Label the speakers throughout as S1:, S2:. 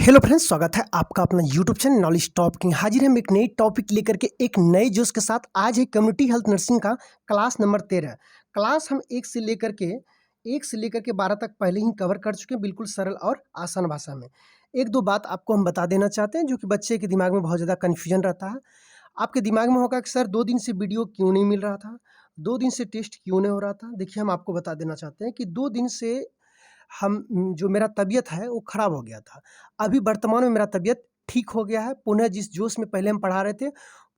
S1: Hello friends, स्वागत है आपका अपना YouTube channel knowledge top king. हाजिर है हम एक नई टॉपिक लेकर के एक नए जोश के साथ। आज है कम्युनिटी हेल्थ नर्सिंग का क्लास नंबर 13। क्लास हम एक से लेकर के 12 तक पहले ही कवर कर चुके हैं, बिल्कुल सरल और आसान भाषा में। एक दो बात आपको हम बता देना चाहते हैं जो कि बच्चे के दिमाग में बहुत ज़्यादा कन्फ्यूजन रहता है। आपके दिमाग में होगा कि सर 2 दिन से वीडियो क्यों नहीं मिल रहा था, 2 दिन से टेस्ट क्यों नहीं हो रहा था। देखिए, हम आपको बता देना चाहते हैं कि 2 दिन से जो मेरा तबीयत है वो ख़राब हो गया था। अभी वर्तमान में मेरा तबीयत ठीक हो गया है। पुनः जिस जोश में पहले हम पढ़ा रहे थे,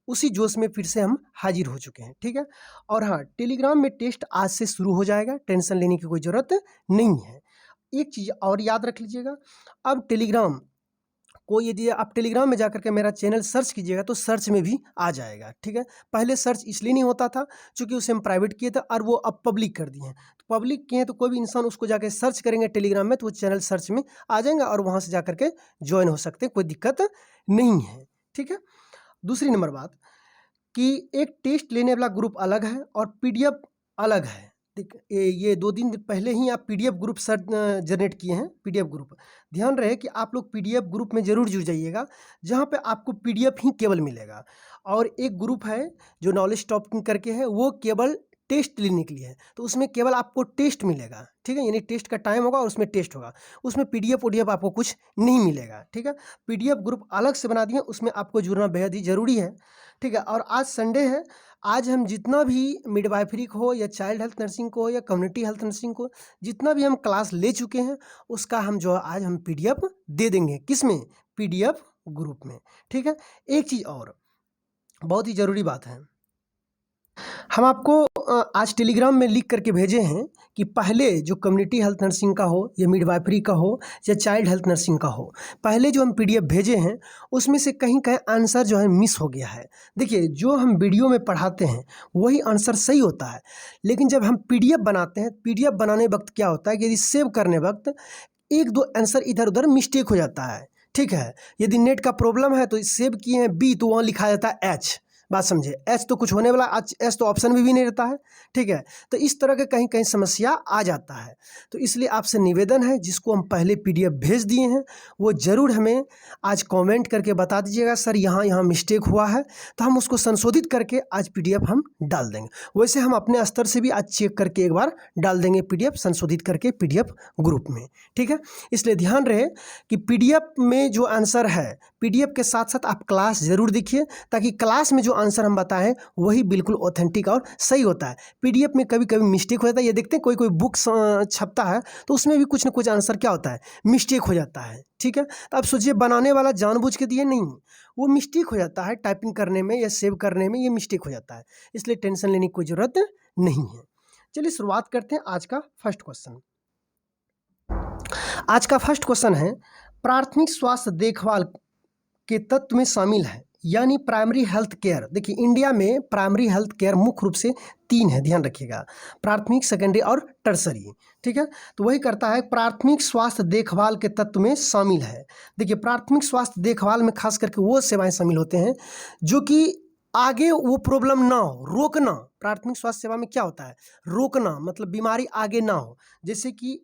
S1: उसी जोश में फिर से हम हाज़िर हो चुके हैं, ठीक है? और हाँ, टेलीग्राम में टेस्ट आज से शुरू हो जाएगा, टेंशन लेने की कोई ज़रूरत नहीं है। एक चीज़ और याद रख लीजिएगा, अब टेलीग्राम को यदि आप टेलीग्राम में जाकर के मेरा चैनल सर्च कीजिएगा तो सर्च में भी आ जाएगा, ठीक है? पहले सर्च इसलिए नहीं होता था क्योंकि उसे हम प्राइवेट किए थे और वो अब पब्लिक कर दिए हैं। तो पब्लिक किए हैं तो कोई भी इंसान उसको जाके सर्च करेंगे टेलीग्राम में तो वो चैनल सर्च में आ जाएगा और वहाँ से जाकर के ज्वाइन हो सकते हैं, कोई दिक्कत नहीं है, ठीक है? दूसरी नंबर बात कि एक टेस्ट लेने वाला ग्रुप अलग है और पीडीएफ अलग है। ये 2 दिन पहले ही आप पीडीएफ ग्रुप जनरेट किए हैं, पीडीएफ ग्रुप। ध्यान रहे कि आप लोग पीडीएफ ग्रुप में ज़रूर जुड़ जाइएगा, जहाँ पे आपको पीडीएफ ही केवल मिलेगा। और एक ग्रुप है जो नॉलेज टॉपिंग करके है, वो केवल टेस्ट लेने के लिए है, तो उसमें केवल आपको टेस्ट मिलेगा, ठीक है? यानी टेस्ट का टाइम होगा और उसमें टेस्ट होगा, उसमें पीडीएफ ओडीएफ आपको कुछ नहीं मिलेगा, ठीक है? पीडीएफ ग्रुप अलग से बना दिए, उसमें आपको जुड़ना बेहद ही ज़रूरी है, ठीक है? और आज संडे है, आज हम जितना भी मिडवाइफरी को हो या चाइल्ड हेल्थ नर्सिंग को हो या कम्युनिटी हेल्थ नर्सिंग को, जितना भी हम क्लास ले चुके हैं, उसका हम जो है आज हम पीडीएफ दे देंगे। किसमें? पीडीएफ ग्रुप में, ठीक है? एक चीज़ और बहुत ही ज़रूरी बात है, हम आपको आज टेलीग्राम में लिख करके भेजे हैं कि पहले जो कम्युनिटी हेल्थ नर्सिंग का हो या मिडवाइफरी का हो या चाइल्ड हेल्थ नर्सिंग का हो, पहले जो हम पीडीएफ भेजे हैं उसमें से कहीं कहीं आंसर जो है मिस हो गया है। देखिए, जो हम वीडियो में पढ़ाते हैं वही आंसर सही होता है, लेकिन जब हम पीडीएफ बनाते हैं, पीडीएफ बनाने वक्त क्या होता है कि यदि सेव करने वक्त एक दो आंसर इधर उधर मिस्टेक हो जाता है, ठीक है? यदि नेट का प्रॉब्लम है तो सेव किए हैं बी तो वहाँ लिखा जाता है एच। बात समझे? एच तो कुछ होने वाला, आज एच तो ऑप्शन में भी नहीं रहता है, ठीक है? तो इस तरह के कहीं कहीं समस्या आ जाता है। तो इसलिए आपसे निवेदन है, जिसको हम पहले पीडीएफ भेज दिए हैं वो ज़रूर हमें आज कमेंट करके बता दीजिएगा, सर यहाँ यहाँ मिस्टेक हुआ है, तो हम उसको संशोधित करके आज पीडीएफ हम डाल देंगे। वैसे हम अपने स्तर से भी आज चेक करके एक बार डाल देंगे पीडीएफ संशोधित करके पीडीएफ ग्रुप में, ठीक है? इसलिए ध्यान रहे कि पीडीएफ में जो आंसर है, पीडीएफ के साथ साथ आप क्लास ज़रूर देखिए, ताकि क्लास में जो आंसर हम बताएं वही बिल्कुल ऑथेंटिक और सही होता है। पीडीएफ में कभी कभी मिस्टेक हो जाता है, ये देखते हैं कोई कोई बुक छपता है तो उसमें भी कुछ ना कुछ आंसर क्या होता है, मिस्टेक हो जाता है, ठीक है? तो आप सोचिए, बनाने वाला जानबूझ के दिए नहीं, वो मिस्टेक हो जाता है, टाइपिंग करने में या सेव करने में ये मिस्टेक हो जाता है, इसलिए टेंशन लेने की कोई ज़रूरत नहीं है। चलिए शुरुआत करते हैं आज का फर्स्ट क्वेश्चन। आज का फर्स्ट क्वेश्चन है, प्राथमिक स्वास्थ्य देखभाल के तत्व में शामिल है, यानी प्राइमरी हेल्थ केयर। देखिए, इंडिया में प्राइमरी हेल्थ केयर मुख्य रूप से 3 है, ध्यान रखिएगा, प्राथमिक, सेकेंडरी और टर्सरी, ठीक है? तो वही करता है, प्राथमिक स्वास्थ्य देखभाल के तत्व में शामिल है। देखिए, प्राथमिक स्वास्थ्य देखभाल में खास करके वो सेवाएं शामिल होते हैं जो कि आगे वो प्रॉब्लम ना हो, रोकना। प्राथमिक स्वास्थ्य सेवा में क्या होता है? रोकना, मतलब बीमारी आगे ना हो। जैसे कि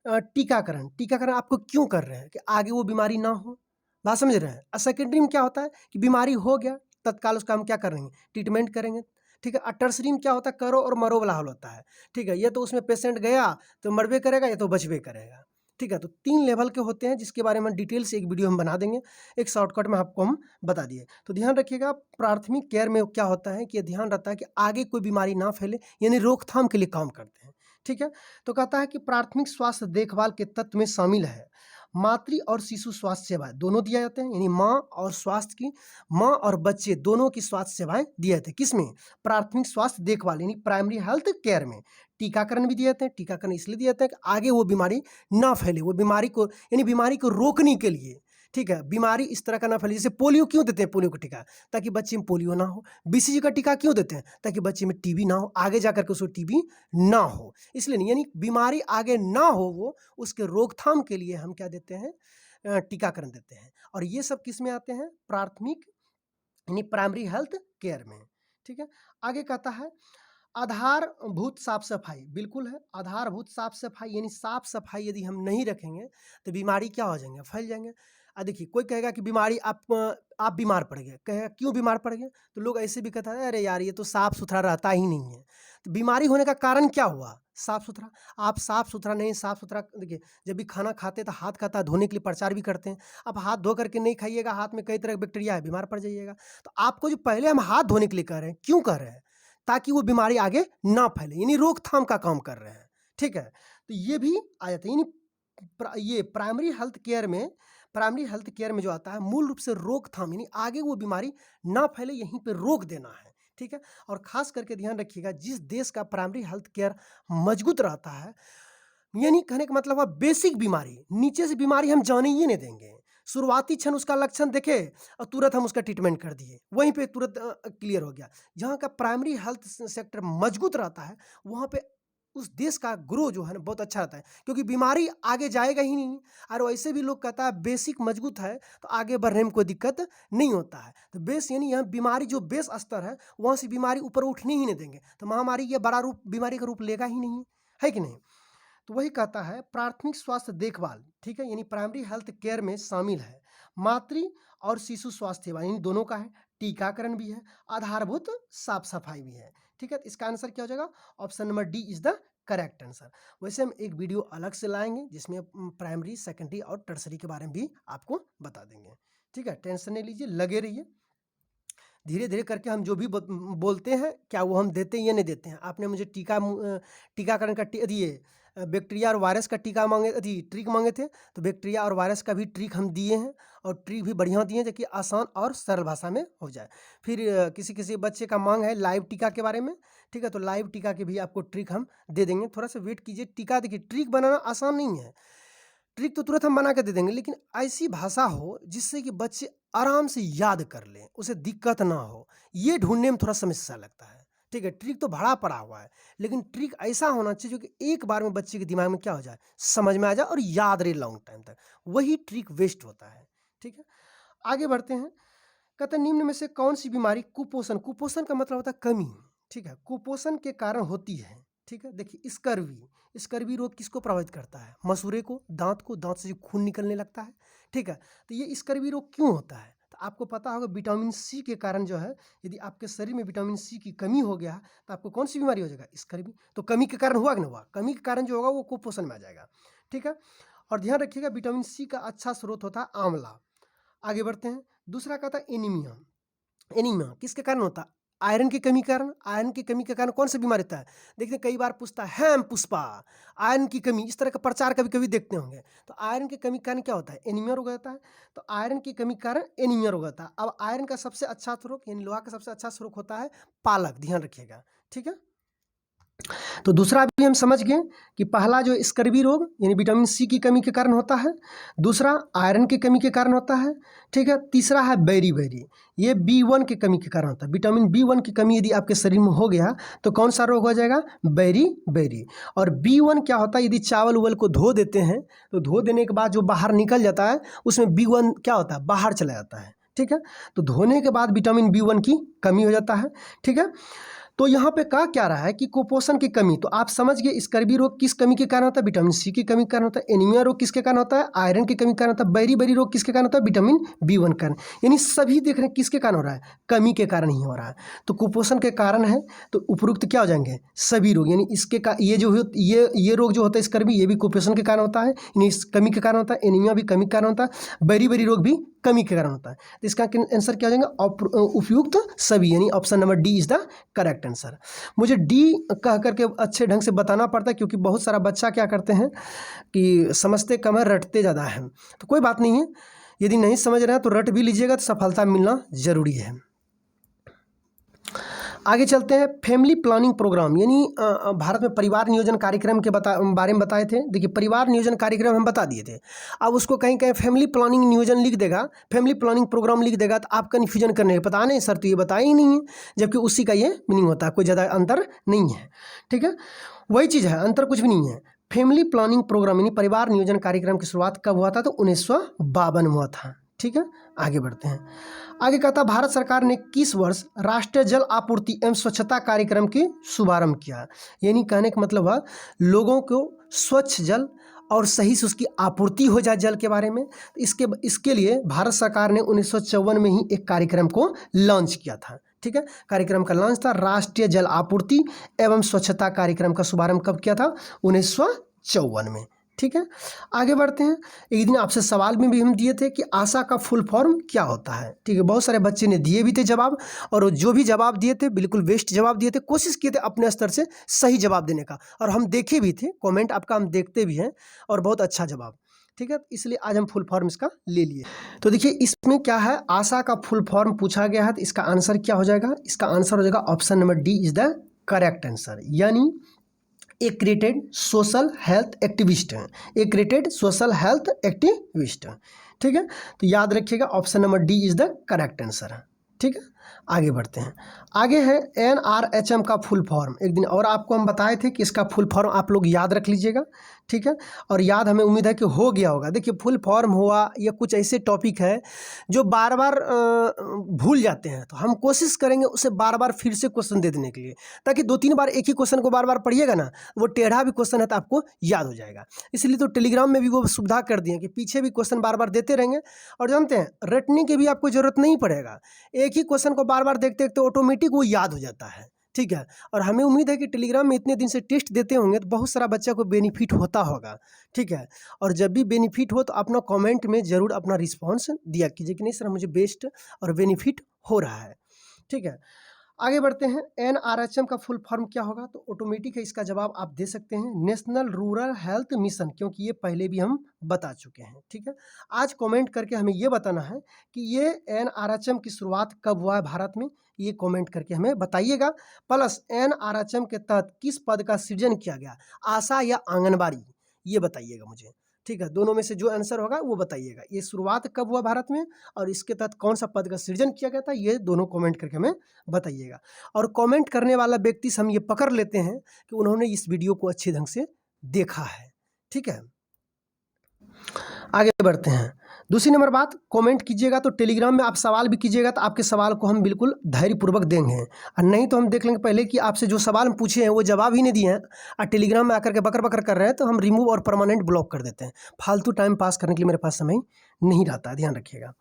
S1: टीकाकरण, टीकाकरण आपको क्यों कर रहे हैं? कि आगे वो बीमारी ना हो, बात समझ रहे हैं? और सेकेंडरी में क्या होता है कि बीमारी हो गया, तत्काल उसका हम क्या करेंगे? ट्रीटमेंट करेंगे, ठीक है? और टर्सरी में क्या होता है? करो और मरो वाला हाल होता है, ठीक है? ये तो उसमें पेशेंट गया तो मरबे करेगा, या तो बचबे करेगा, ठीक है? तो 3 लेवल के होते हैं, जिसके बारे में डिटेल से एक वीडियो हम बना देंगे, एक शॉर्टकट में आपको हम बता दिए। तो ध्यान रखिएगा, प्राथमिक केयर में क्या होता है कि ध्यान रहता है कि आगे कोई बीमारी ना फैले, यानी रोकथाम के लिए काम करते हैं, ठीक है? तो कहता है कि प्राथमिक स्वास्थ्य देखभाल के तत्व में शामिल है मातृ और शिशु स्वास्थ्य सेवाएं, दोनों दिया जाते हैं, यानी माँ और स्वास्थ्य की, माँ और बच्चे दोनों की स्वास्थ्य सेवाएं दिए जाते हैं। किसमें? प्राथमिक स्वास्थ्य देखभाल यानी प्राइमरी हेल्थ केयर में। टीकाकरण भी दिए जाते हैं, टीकाकरण इसलिए दिए जाते हैं कि आगे वो बीमारी ना फैले, वो बीमारी को, यानी बीमारी को रोकने के लिए, ठीक है? बीमारी इस तरह का ना फैले। जैसे पोलियो क्यों देते हैं? पोलियो का टीका ताकि बच्चे में पोलियो ना हो। बीसीजी का टीका क्यों देते हैं? ताकि बच्चे में टीबी ना हो, आगे जाकर के उसको टीबी ना हो, इसलिए नहीं, यानी बीमारी आगे ना हो, वो उसके रोकथाम के लिए हम क्या देते हैं? टीकाकरण देते हैं। और ये सब किस में आते हैं? प्राथमिक यानी प्राइमरी हेल्थ केयर में, ठीक है? आगे कहता है, आधारभूत साफ सफाई, बिल्कुल है, आधारभूत साफ सफाई, यानी साफ सफाई यदि हम नहीं रखेंगे तो बीमारी क्या हो जाएंगे? फैल जाएंगे। देखिए कोई कहेगा कि बीमारी आप बीमार पड़ गए, कहेगा क्यों बीमार पड़ गए, तो लोग ऐसे भी कहता है अरे यार ये तो साफ सुथरा रहता ही नहीं है। तो बीमारी होने का कारण क्या हुआ? साफ सुथरा। आप साफ सुथरा नहीं, साफ सुथरा देखिए जब भी खाना खाते तो हाथ खाता धोने के लिए प्रचार भी करते हैं। अब हाथ धो करके नहीं खाइएगा, हाथ में कई तरह के बैक्टीरिया है, बीमार पड़ जाइएगा। तो आपको जो पहले हम हाथ धोने के लिए कह रहे हैं, क्यों कह रहे हैं? ताकि वो बीमारी आगे ना फैले, यानी रोकथाम का काम कर रहे हैं। ठीक है, तो ये भी आ जाता है। यानी ये प्राइमरी हेल्थ केयर में जो आता है मूल रूप से रोकथाम, यानी आगे वो बीमारी ना फैले यहीं पे रोक देना है। ठीक है, और खास करके ध्यान रखिएगा जिस देश का प्राइमरी हेल्थ केयर मजबूत रहता है, यानी कहने का मतलब है बेसिक बीमारी, नीचे से बीमारी हम जाने ही नहीं देंगे। शुरुआती क्षण उसका लक्षण देखे और तुरंत हम उसका ट्रीटमेंट कर दिए, वहीं पे तुरंत क्लियर हो गया। जहाँ का प्राइमरी हेल्थ सेक्टर मजबूत रहता है वहाँ पे उस देश का ग्रो जो है ना बहुत अच्छा रहता है, क्योंकि बीमारी आगे जाएगा ही नहीं। और वैसे भी लोग कहता है बेसिक मजबूत है तो आगे बढ़ने में कोई दिक्कत नहीं होता है। तो बेस यानी यह बीमारी जो बेस स्तर है वहाँ से बीमारी ऊपर उठने ही नहीं देंगे, तो महामारी ये बड़ा रूप बीमारी का रूप लेगा ही नहीं, है कि नहीं। तो वही कहता है प्राथमिक स्वास्थ्य देखभाल, ठीक है, यानी प्राइमरी हेल्थ केयर में शामिल है मातृ और शिशु स्वास्थ्य सेवा, यानी दोनों का है, टीकाकरण भी है, आधारभूत साफ सफाई भी है। ठीक है, तो इसका आंसर क्या हो जाएगा? Option number D is the correct answer. वैसे हम एक वीडियो अलग से लाएंगे जिसमें प्राइमरी, सेकेंडरी और टर्सरी के बारे में भी आपको बता देंगे। ठीक है, टेंशन नहीं लीजिए, लगे रहिए, धीरे धीरे करके हम जो भी बोलते हैं क्या वो हम देते हैं या नहीं देते हैं। आपने मुझे टीकाकरण का ये बैक्टीरिया और वायरस का टीका मांगे ट्रिक मांगे थे, तो बैक्टीरिया और वायरस का भी ट्रिक हम दिए हैं, और ट्रिक भी बढ़िया दिए हैं जो कि आसान और सरल भाषा में हो जाए। फिर किसी किसी बच्चे का मांग है लाइव टीका के बारे में, ठीक है, तो लाइव टीका के भी आपको ट्रिक हम दे देंगे, थोड़ा सा वेट कीजिए। टीका देखिए ट्रिक बनाना आसान नहीं है, ट्रिक तो तुरंत हम बना के दे देंगे, लेकिन ऐसी भाषा हो जिससे कि बच्चे आराम से याद कर लें, उसे दिक्कत ना हो, ये ढूंढने में थोड़ा समस्या लगता है। ठीक है, ट्रिक तो भरा पड़ा हुआ है, लेकिन ट्रिक ऐसा होना चाहिए जो कि एक बार में बच्चे के दिमाग में क्या हो जाए, समझ में आ जाए और याद रहे लॉन्ग टाइम तक, वही ट्रिक वेस्ट होता है। ठीक है, आगे बढ़ते हैं। कहते हैं निम्न में से कौन सी बीमारी कुपोषण, कुपोषण का मतलब होता है कमी, ठीक है, कुपोषण के कारण होती है। ठीक है, देखिए स्कर्वी रोग किसको प्रभावित करता है? मसूड़े को, दांत से जो खून निकलने लगता है। ठीक है, तो ये स्कर्वी रोग क्यों होता है? तो आपको पता होगा विटामिन सी के कारण जो है, यदि आपके शरीर में विटामिन सी की कमी हो गया तो आपको कौन सी बीमारी हो जाएगा? स्कर्वी। तो कमी के कारण हुआ कि नहीं हुआ? कमी के कारण जो होगा वो कुपोषण में आ जाएगा। ठीक है, और ध्यान रखिएगा विटामिन सी का अच्छा स्रोत होता है आंवला। आगे बढ़ते हैं, दूसरा कहता है एनीमिया। एनीमिया किसके कारण होता है? आयरन की कमी के कारण। आयरन की कमी के कारण कौन सी बीमारी होता है? देखते कई बार पूछता है हम पुष्पा आयरन की कमी, इस तरह का प्रचार कभी कभी देखते होंगे। तो आयरन की कमी के कारण क्या होता है? एनीमिया रोग होता है। तो आयरन की कमी के कारण एनीमिया रोग होता है। अब आयरन का सबसे अच्छा स्रोत यानी लोहा का सबसे अच्छा स्रोत होता है पालक, ध्यान रखिएगा। ठीक है, तो दूसरा भी हम समझ गए कि पहला जो स्कर्वी रोग यानी विटामिन सी की कमी के कारण होता है, दूसरा आयरन की कमी के कारण होता है। ठीक है, तीसरा है बेरी, ये B1 की कमी के कारण होता है। विटामिन B1 की कमी यदि आपके शरीर में हो गया तो कौन सा रोग हो जाएगा? बेरी। और B1 क्या होता है? यदि चावल उवल को धो देते हैं तो धो देने के बाद जो बाहर निकल जाता है उसमें B1 क्या होता है? बाहर चला जाता है। ठीक है, तो धोने के बाद विटामिन B1 की कमी हो जाता है। ठीक है, तो यहाँ पे कहा क्या रहा है कि कुपोषण की कमी, तो आप समझ गए स्कर्वी रोग किस कमी के कारण होता है? विटामिन सी की कमी के कारण होता है। एनीमिया रोग किसके कारण होता है? आयरन की कमी के कारण होता है। बेरी रोग किसके कारण होता है? विटामिन B1 कारण। यानी सभी देख रहे हैं किसके कारण हो रहा है? कमी के कारण ही हो रहा है। तो कुपोषण के कारण है तो उपरोक्त क्या हो जाएंगे? सभी रोग, यानी इसके का ये जो ये रोग जो होता है स्कर्वी, ये भी कुपोषण के कारण होता है, यानी इस कमी के कारण होता है। एनीमिया भी कमी के कारण होता है। बेरी रोग भी कमी के कारण होता है। तो इसका आंसर क्या हो जाएगा? उपयुक्त सभी, यानी option number D is the correct answer. मुझे डी कह करके अच्छे ढंग से बताना पड़ता है क्योंकि बहुत सारा बच्चा क्या करते हैं कि समझते कम है रटते ज़्यादा हैं। तो कोई बात नहीं है, यदि नहीं समझ रहे हैं तो रट भी लीजिएगा तो सफलता मिलना जरूरी है। आगे चलते हैं, फैमिली प्लानिंग प्रोग्राम, यानी भारत में परिवार नियोजन कार्यक्रम के बारे में बताए थे। देखिए परिवार नियोजन कार्यक्रम हम बता दिए थे, अब उसको कहीं कहीं फैमिली प्लानिंग नियोजन लिख देगा, फैमिली प्लानिंग प्रोग्राम लिख देगा तो आप कन्फ्यूजन करने पता नहीं सर तो ये बताया ही नहीं है, जबकि उसी का ये मीनिंग होता है, कोई ज़्यादा अंतर नहीं है। ठीक है, वही चीज़ है, अंतर कुछ भी नहीं है। फैमिली प्लानिंग प्रोग्राम यानी परिवार नियोजन कार्यक्रम की शुरुआत कब हुआ था? तो 1952 में हुआ था। ठीक है, आगे बढ़ते हैं। आगे कहता भारत सरकार ने किस वर्ष राष्ट्रीय जल आपूर्ति एवं स्वच्छता कार्यक्रम की शुभारंभ किया? यानी कहने का मतलब है लोगों को स्वच्छ जल और सही से उसकी आपूर्ति हो जाए जल के बारे में। तो इसके लिए भारत सरकार ने 1954 में ही एक कार्यक्रम को लॉन्च किया था। ठीक है, कार्यक्रम का लॉन्च था राष्ट्रीय जल आपूर्ति एवं स्वच्छता कार्यक्रम का शुभारंभ कब किया था? 1954 में। ठीक है, आगे बढ़ते हैं। एक दिन आपसे सवाल में भी हम दिए थे कि आशा का फुल फॉर्म क्या होता है। ठीक है, बहुत सारे बच्चे ने दिए भी थे जवाब, और जो भी जवाब दिए थे बिल्कुल बेस्ट जवाब दिए थे, कोशिश किए थे अपने स्तर से सही जवाब देने का, और हम देखे भी थे, कमेंट आपका हम देखते भी हैं, और बहुत अच्छा जवाब। ठीक है, इसलिए आज हम फुल फॉर्म इसका ले लिए। तो देखिए इसमें क्या है, आशा का फुल फॉर्म पूछा गया है, तो इसका आंसर क्या हो जाएगा? इसका आंसर हो जाएगा option number D is the correct answer, यानी एक्रेटेड सोशल हेल्थ एक्टिविस्ट हैं, एक्रेटेड सोशल हेल्थ एक्टिविस्ट। ठीक है, तो याद रखिएगा option number D is the correct answer है। ठीक है, आगे बढ़ते हैं। आगे है NRHM का फुल फॉर्म। एक दिन और आपको हम बताए थे कि इसका फुल फॉर्म आप लोग याद रख लीजिएगा। ठीक है, और याद हमें उम्मीद है कि हो गया होगा। देखिए फुल फॉर्म हुआ या कुछ ऐसे टॉपिक है जो बार बार भूल जाते हैं, तो हम कोशिश करेंगे उसे बार बार फिर से क्वेश्चन दे देने के लिए, ताकि 2-3 बार एक ही क्वेश्चन को बार बार पढ़िएगा ना, वो टेढ़ा भी क्वेश्चन है तो आपको याद हो जाएगा। इसलिए तो टेलीग्राम में भी वो सुविधा कर दिए कि पीछे भी क्वेश्चन बार बार देते रहेंगे, और जानते हैं रटने की भी आपको ज़रूरत नहीं पड़ेगा, एक ही क्वेश्चन को बार बार देखते देखते ऑटोमेटिक वो याद हो जाता है। ठीक है, और हमें उम्मीद है कि टेलीग्राम में इतने दिन से टेस्ट देते होंगे तो बहुत सारा बच्चा को बेनिफिट होता होगा। ठीक है, और जब भी बेनिफिट हो तो अपना कमेंट में ज़रूर अपना रिस्पांस दिया कीजिए कि नहीं सर मुझे बेस्ट और बेनिफिट हो रहा है। ठीक है, आगे बढ़ते हैं। NRHM का फुल फॉर्म क्या होगा? तो ऑटोमेटिक है, इसका जवाब आप दे सकते हैं नेशनल रूरल हेल्थ मिशन, क्योंकि ये पहले भी हम बता चुके हैं। ठीक है, आज कमेंट करके हमें ये बताना है कि ये NRHM की शुरुआत कब हुआ है भारत में, ये कमेंट करके हमें बताइएगा। प्लस NRHM के तहत किस पद का सृजन किया गया, आशा या आंगनबाड़ी, ये बताइएगा मुझे। ठीक है, दोनों में से जो आंसर होगा वो बताइएगा। ये शुरुआत कब हुआ भारत में और इसके तहत कौन सा पद का सृजन किया गया था, ये दोनों कमेंट करके हमें बताइएगा। और कमेंट करने वाला व्यक्ति से हम ये पकड़ लेते हैं कि उन्होंने इस वीडियो को अच्छे ढंग से देखा है। ठीक है, आगे बढ़ते हैं। दूसरी नंबर बात, कमेंट कीजिएगा तो टेलीग्राम में आप सवाल भी कीजिएगा, तो आपके सवाल को हम बिल्कुल धैर्यपूर्वक देंगे, और नहीं तो हम देख लेंगे पहले कि आपसे जो सवाल हम पूछे हैं वो जवाब ही नहीं दिए हैं, और टेलीग्राम में आकर के बकर बकर कर रहे हैं, तो हम रिमूव और परमानेंट ब्लॉक कर देते हैं। फालतू टाइम पास करने के लिए मेरे पास समय नहीं रहता है, ध्यान रखिएगा।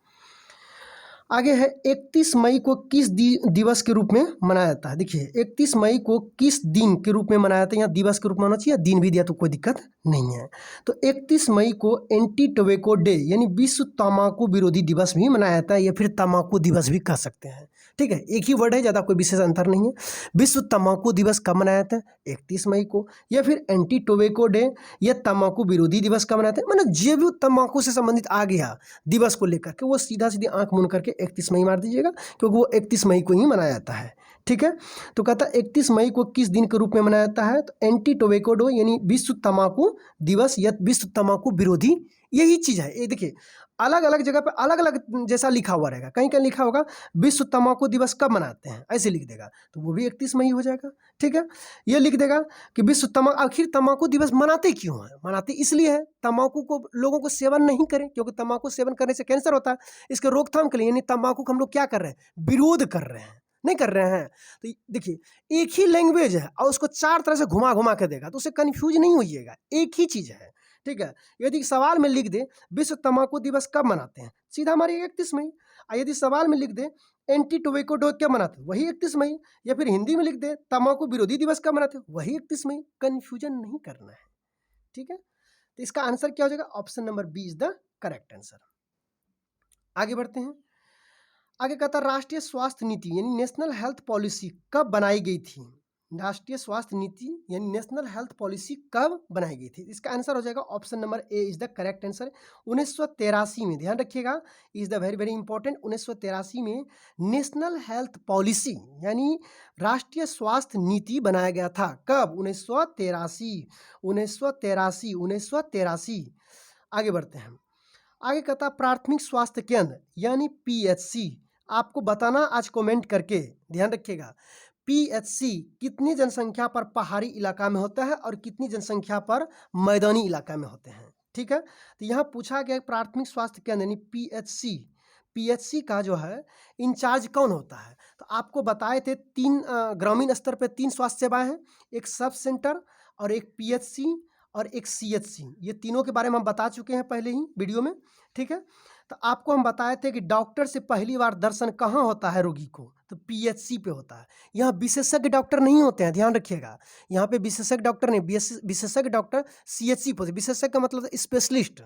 S1: आगे है 31 मई को किस दिवस के रूप में मनाया जाता है? देखिए 31 मई को किस दिन के रूप में मनाया जाता है, यहाँ दिवस के रूप में होना चाहिए, दिन भी दिया तो कोई दिक्कत नहीं है। तो 31 मई को एंटी टोबैको डे यानी विश्व तम्बाकू विरोधी दिवस भी मनाया जाता है, या फिर तम्बाकू दिवस भी कह सकते हैं। ठीक है, एक ही वर्ड है, ज़्यादा कोई विशेष अंतर नहीं है। विश्व तम्बाकू दिवस कब मनाया जाता है? 31 मई को, या फिर एंटी टोबैको डे या तम्बाकू विरोधी दिवस कब मनाते हैं, मतलब जो भी तम्बाकू से संबंधित आ गया दिवस को लेकर के वो सीधा सीधी आंख मूंद करके 31 मई मार दीजिएगा, क्योंकि वो 31 मई को ही मनाया जाता है। ठीक है, तो कहता है 31 मई को किस दिन के रूप में मनाया जाता है? तो एंटी टोबैको डे यानी विश्व तम्बाकू दिवस या विश्व तम्बाकू विरोधी, यही चीज़ है। ये देखिए अलग अलग जगह पे अलग अलग जैसा लिखा हुआ रहेगा, कहीं कहीं लिखा होगा विश्व तम्बाकू दिवस कब मनाते हैं, ऐसे लिख देगा तो वो भी 31 मई हो जाएगा। ठीक है, ये लिख देगा कि विश्व तम्बाकू, आखिर तम्बाकू दिवस मनाते क्यों हैं? मनाते इसलिए है तम्बाकू को लोगों को सेवन नहीं करें, क्योंकि तम्बाकू सेवन करने से कैंसर होता है। इसके रोकथाम के लिए यानी तम्बाकू को हम लोग क्या कर रहे हैं? विरोध कर रहे हैं, नहीं कर रहे हैं। तो देखिए एक ही लैंग्वेज है और उसको 4 तरह से घुमा घुमा के देगा, तो उससे कन्फ्यूज नहीं होइएगा, एक ही चीज़ है। ठीक है, यदि सवाल में लिख दे विश्व तम्बाकू दिवस कब मनाते हैं, सीधा हमारी 31 मई। यदि सवाल में लिख दे एंटी टोबैको डे कब मनाते हैं, वही 31 मई। या फिर हिंदी में लिख दे तम्बाकू विरोधी दिवस कब मनाते हैं, वही 31 मई। कन्फ्यूजन नहीं करना है। ठीक है, तो इसका आंसर क्या हो जाएगा? Option number B is the correct answer. आगे बढ़ते हैं। आगे कहता है राष्ट्रीय स्वास्थ्य नीति यानी नेशनल हेल्थ पॉलिसी कब बनाई गई थी? राष्ट्रीय स्वास्थ्य नीति यानी नेशनल हेल्थ पॉलिसी कब बनाई गई थी? इसका आंसर हो जाएगा option number A is the correct answer. 1983 में, ध्यान रखिएगा, is the very very important. 1983 में नेशनल हेल्थ पॉलिसी यानी राष्ट्रीय स्वास्थ्य नीति बनाया गया था। कब? 1983। 1983, 1983। आगे बढ़ते हैं। आगे कहता प्राथमिक स्वास्थ्य केंद्र यानी PHC, आपको बताना आज कमेंट करके, ध्यान रखिएगा। PHC कितनी जनसंख्या पर पहाड़ी इलाका में होता है और कितनी जनसंख्या पर मैदानी इलाका में होते हैं? ठीक है, तो यहाँ पूछा गया प्राथमिक स्वास्थ्य केंद्र यानी PHC का जो है इंचार्ज कौन होता है? तो आपको बताए थे 3 ग्रामीण स्तर पे 3 स्वास्थ्य सेवाएं हैं, एक सब सेंटर और एक PHC और एक CHC, ये तीनों के बारे में हम बता चुके हैं पहले ही वीडियो में, ठीक है। तो आपको हम बताए थे कि डॉक्टर से पहली बार दर्शन कहाँ होता है रोगी को, तो PHC पे होता है। यहाँ विशेषज्ञ डॉक्टर नहीं होते हैं, ध्यान रखिएगा। यहाँ पे विशेषज्ञ डॉक्टर नहीं, विशेषज्ञ डॉक्टर CHC पे होते हैं। विशेषज्ञ का मतलब स्पेशलिस्ट,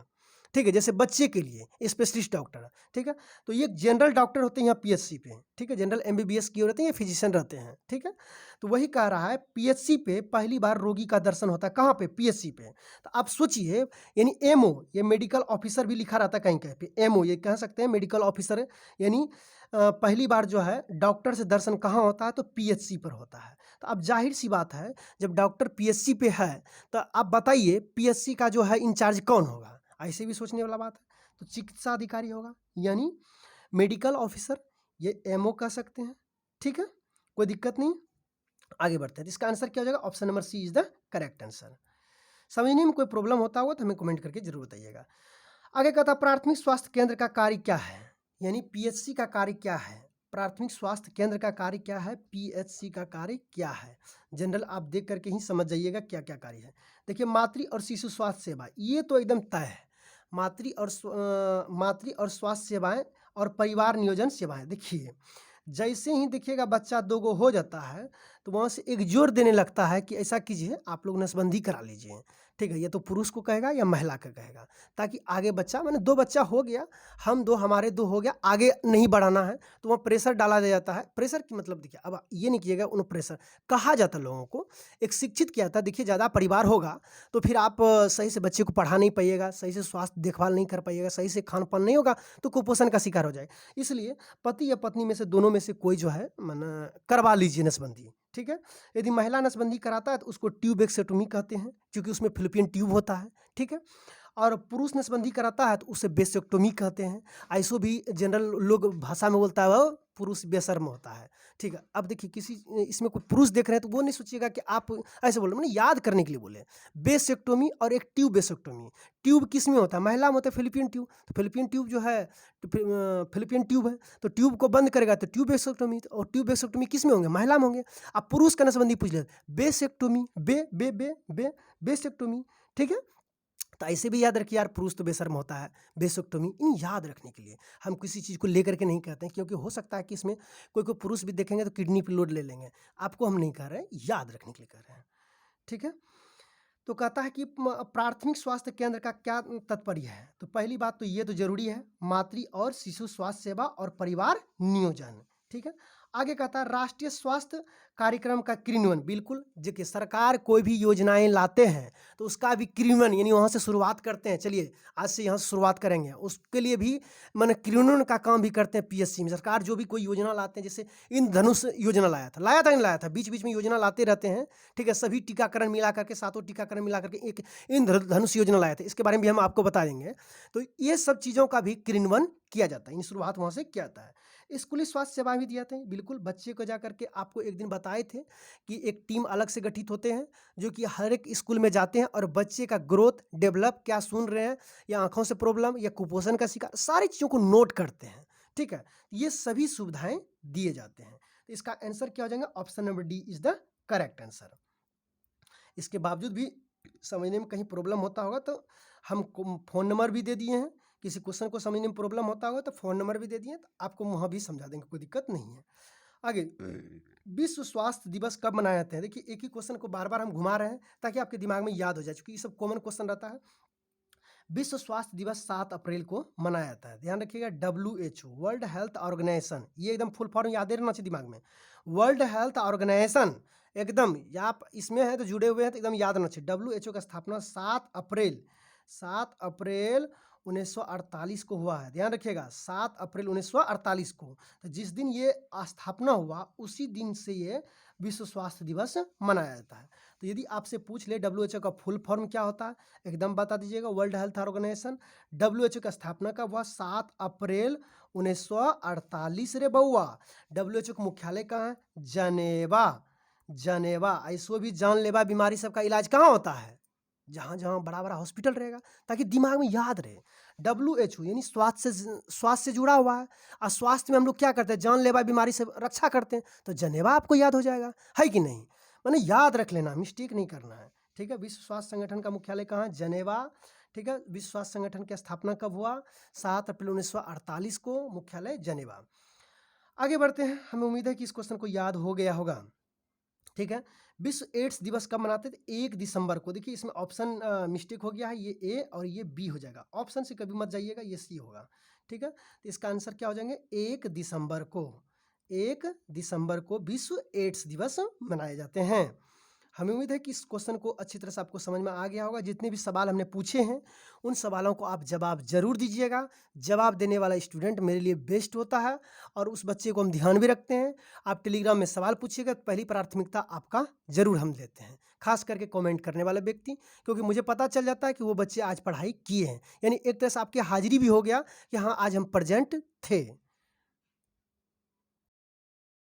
S1: ठीक है, जैसे बच्चे के लिए स्पेशलिस्ट डॉक्टर, ठीक है। तो ये जनरल डॉक्टर होते हैं यहाँ PHC पे, ठीक है। जनरल MBBS किए रहते हैं, ये फिजिशियन रहते हैं, ठीक है। तो वही कह रहा है PHC पे पहली बार रोगी का दर्शन होता है, कहाँ पे, PHC पे। तो आप सोचिए, यानी MO, ये मेडिकल ऑफिसर भी लिखा रहता है कहीं कहीं पे, MO ये कह सकते हैं मेडिकल ऑफिसर, यानी पहली बार जो है डॉक्टर से दर्शन कहाँ होता है, तो PHC पर होता है। तो अब जाहिर सी बात है, जब डॉक्टर PHC पे है तो आप बताइए PHC का जो है इंचार्ज कौन होगा, ऐसे भी सोचने वाला बात है। तो चिकित्सा अधिकारी होगा, यानी मेडिकल ऑफिसर, ये MO कह सकते हैं, ठीक है, कोई दिक्कत नहीं। आगे बढ़ते हैं, इसका आंसर क्या हो जाएगा, option number C is the correct answer. समझने में कोई प्रॉब्लम होता होगा तो हमें कमेंट करके जरूर बताइएगा। आगे कहता है प्राथमिक स्वास्थ्य केंद्र का कार्य क्या है, यानी PHC का कार्य क्या है, प्राथमिक स्वास्थ्य केंद्र का कार्य क्या है, PHC का कार्य क्या है। जनरल आप देख करके ही समझ जाइएगा क्या क्या कार्य है। देखिए, मातृ और शिशु स्वास्थ्य सेवा, ये तो एकदम तय है। मातृ और स्वास्थ्य सेवाएं और परिवार नियोजन सेवाएं। देखिए, जैसे ही देखिएगा बच्चा 2 गो हो जाता है तो वहाँ से एक जोर देने लगता है कि ऐसा कीजिए, आप लोग नसबंदी करा लीजिए, ठीक है। ये तो पुरुष को कहेगा या महिला का कहेगा, ताकि आगे बच्चा, मैंने 2 बच्चा हो गया, हम 2 हमारे 2 हो गया, आगे नहीं बढ़ाना है, तो वहाँ प्रेशर डाला जाता है। प्रेशर की मतलब देखिए, अब ये नहीं कीजिएगा, उन्हें प्रेशर कहा जाता है लोगों को, एक शिक्षित किया जाता है। देखिए, ज़्यादा परिवार होगा तो फिर आप सही से बच्चे को पढ़ा नहीं पाइएगा, सही से स्वास्थ्य देखभाल नहीं कर पाइएगा, सही से खान पान नहीं होगा तो कुपोषण का शिकार हो जाएगा। इसलिए पति या पत्नी में से दोनों में से कोई जो है माना करवा लीजिए नसबंदी, ठीक है। यदि महिला नसबंदी कराता है तो उसको ट्यूबेक्सेक्टोमी कहते हैं, क्योंकि उसमें फिलिपियन ट्यूब होता है, ठीक है। और पुरुष नसबंदी कराता है तो उसे बेसेक्टोमी कहते हैं। ऐसो भी जनरल लोग भाषा में बोलता है वो पुरुष बेशर्म होता है, ठीक है। अब देखिए, किसी इसमें कोई पुरुष देख रहे हैं तो वो नहीं सोचिएगा कि आप ऐसे बोल रहे, मैंने याद करने के लिए बोले। बेसेक्टोमी और एक ट्यूबेक्सेक्टोमी, ट्यूब किस में होता है, महिला में होता है फिलिपियन ट्यूब, तो फिलिपियन ट्यूब जो है फिलिपियन ट्यूब है, तो ट्यूब को बंद करेगा तो ट्यूबेक्सेक्टोमी, और ट्यूबेक्सेक्टोमी किस में होंगे, महिला में होंगे। आप पुरुष का नसबंदी पूछ ले, बेसेक्टोमी, बेसेक्टोमी, ठीक है। तो ऐसे भी याद रखिए यार, पुरुष तो बेशर्म होता है, बेसेक्टोमी, इन याद रखने के लिए हम किसी चीज़ को लेकर के नहीं कहते हैं, क्योंकि हो सकता है कि इसमें कोई कोई पुरुष भी देखेंगे तो किडनी पे लोड ले लेंगे। आपको हम नहीं कह रहे हैं, याद रखने के लिए कह रहे हैं, ठीक है। तो कहता है कि प्राथमिक स्वास्थ्य केंद्र का क्या तात्पर्य है, तो पहली बात तो ये तो जरूरी है, मातृ और शिशु स्वास्थ्य सेवा और परिवार नियोजन, ठीक है। आगे कहता है राष्ट्रीय स्वास्थ्य कार्यक्रम का क्रियान्वयन, बिल्कुल देखिए, सरकार कोई भी योजनाएं लाते हैं तो उसका भी क्रियान्वयन, यानी वहाँ से शुरुआत करते हैं, चलिए आज से यहाँ से शुरुआत करेंगे, उसके लिए भी मैंने क्रियान्वयन का काम भी करते हैं PHC में। सरकार जो भी कोई योजना लाते हैं, जैसे इंद्रधनुष योजना लाया था नहीं लाया था, बीच बीच में योजना लाते रहते हैं, ठीक है। सभी टीकाकरण मिला करके, 7 टीकाकरण मिला करके एक इंद्रधनुष योजना लाया था, इसके बारे में भी हम आपको बता देंगे। तो ये सब चीज़ों का भी क्रियान्वयन किया जाता है, इन शुरुआत वहाँ से किया जाता है। स्कूली स्वास्थ्य सेवा भी दिए थे, बिल्कुल बच्चे को जा करके आपको एक दिन बताए थे कि एक टीम अलग से गठित होते हैं जो कि हर एक स्कूल में जाते हैं और बच्चे का ग्रोथ डेवलप, क्या सुन रहे हैं या आंखों से प्रॉब्लम या कुपोषण का शिकार, सारी चीज़ों को नोट करते हैं, ठीक है। ये सभी सुविधाएं दिए जाते हैं। तो इसका आंसर क्या हो जाएगा, option number D is the correct answer. इसके बावजूद भी समझने में कहीं प्रॉब्लम होता होगा तो हम फ़ोन नंबर भी दे दिए हैं, किसी क्वेश्चन को समझने में प्रॉब्लम होता होगा तो फ़ोन नंबर भी दे दिए, तो आपको वहाँ भी समझा देंगे, कोई दिक्कत नहीं है। आगे, विश्व स्वास्थ्य दिवस कब मनाए जाते हैं, देखिए एक ही क्वेश्चन को बार बार हम घुमा रहे हैं ताकि आपके दिमाग में याद हो जाए, क्योंकि ये सब कॉमन क्वेश्चन रहता है। विश्व स्वास्थ्य दिवस 7 अप्रैल को मनाया जाता है, ध्यान रखिएगा, WHO वर्ल्ड हेल्थ ऑर्गेनाइजेशन, ये एकदम फुल फॉर्म याद रहना चाहिए दिमाग में, वर्ल्ड हेल्थ ऑर्गेनाइजेशन, एकदम आप इसमें है तो जुड़े हुए हैं तो एकदम याद रहना चाहिए। WHO का स्थापना 7 अप्रैल 1948 को हुआ है, ध्यान रखिएगा, 7 अप्रैल 1948 को। तो जिस दिन ये स्थापना हुआ उसी दिन से ये विश्व स्वास्थ्य दिवस मनाया जाता है। तो यदि आपसे पूछ ले WHO का फुल फॉर्म क्या होता है, एकदम बता दीजिएगा, वर्ल्ड हेल्थ ऑर्गेनाइजेशन। WHO का स्थापना कब हुआ, 7 अप्रैल 1948 रे बउआ। WHO का मुख्यालय कहाँ है, जनेवा। ऐसो भी जानलेवा बीमारी सबका इलाज कहाँ होता है, जहाँ जहाँ बड़ा बड़ा हॉस्पिटल रहेगा, ताकि दिमाग में याद रहे। WHO यानी स्वास्थ्य से जुड़ा हुआ है, और स्वास्थ्य में हम लोग क्या करते हैं, जानलेवा बीमारी से रक्षा करते हैं, तो जनेवा आपको याद हो जाएगा, है कि नहीं। मैंने याद रख लेना, मिस्टेक नहीं करना है, ठीक है। विश्व स्वास्थ्य संगठन का मुख्यालय कहाँ है? जनेवा। ठीक है। विश्व स्वास्थ्य संगठन की स्थापना कब हुआ? 7 अप्रैल 1948 को, मुख्यालय जनेवा। आगे बढ़ते हैं, हमें उम्मीद है कि इस क्वेश्चन को याद हो गया होगा। ठीक है। विश्व एड्स दिवस कब मनाते थे? 1 दिसंबर को। देखिए इसमें ऑप्शन मिस्टेक हो गया है, ये ए और ये बी हो जाएगा। ऑप्शन से कभी मत जाइएगा, ये सी होगा। ठीक है। तो इसका आंसर क्या हो जाएंगे? 1 दिसंबर को। 1 दिसंबर को विश्व एड्स दिवस मनाए जाते हैं। हमें उम्मीद है कि इस क्वेश्चन को अच्छी तरह से आपको समझ में आ गया होगा। जितने भी सवाल हमने पूछे हैं उन सवालों को आप जवाब जरूर दीजिएगा। जवाब देने वाला स्टूडेंट मेरे लिए बेस्ट होता है और उस बच्चे को हम ध्यान भी रखते हैं। आप टेलीग्राम में सवाल पूछिएगा, पहली प्राथमिकता आपका जरूर हम देते हैं, खास करके कमेंट करने वाले व्यक्ति, क्योंकि मुझे पता चल जाता है कि वो बच्चे आज पढ़ाई किए हैं। यानी एक तरह से आपकी हाजिरी भी हो गया कि हाँ आज हम प्रेजेंट थे।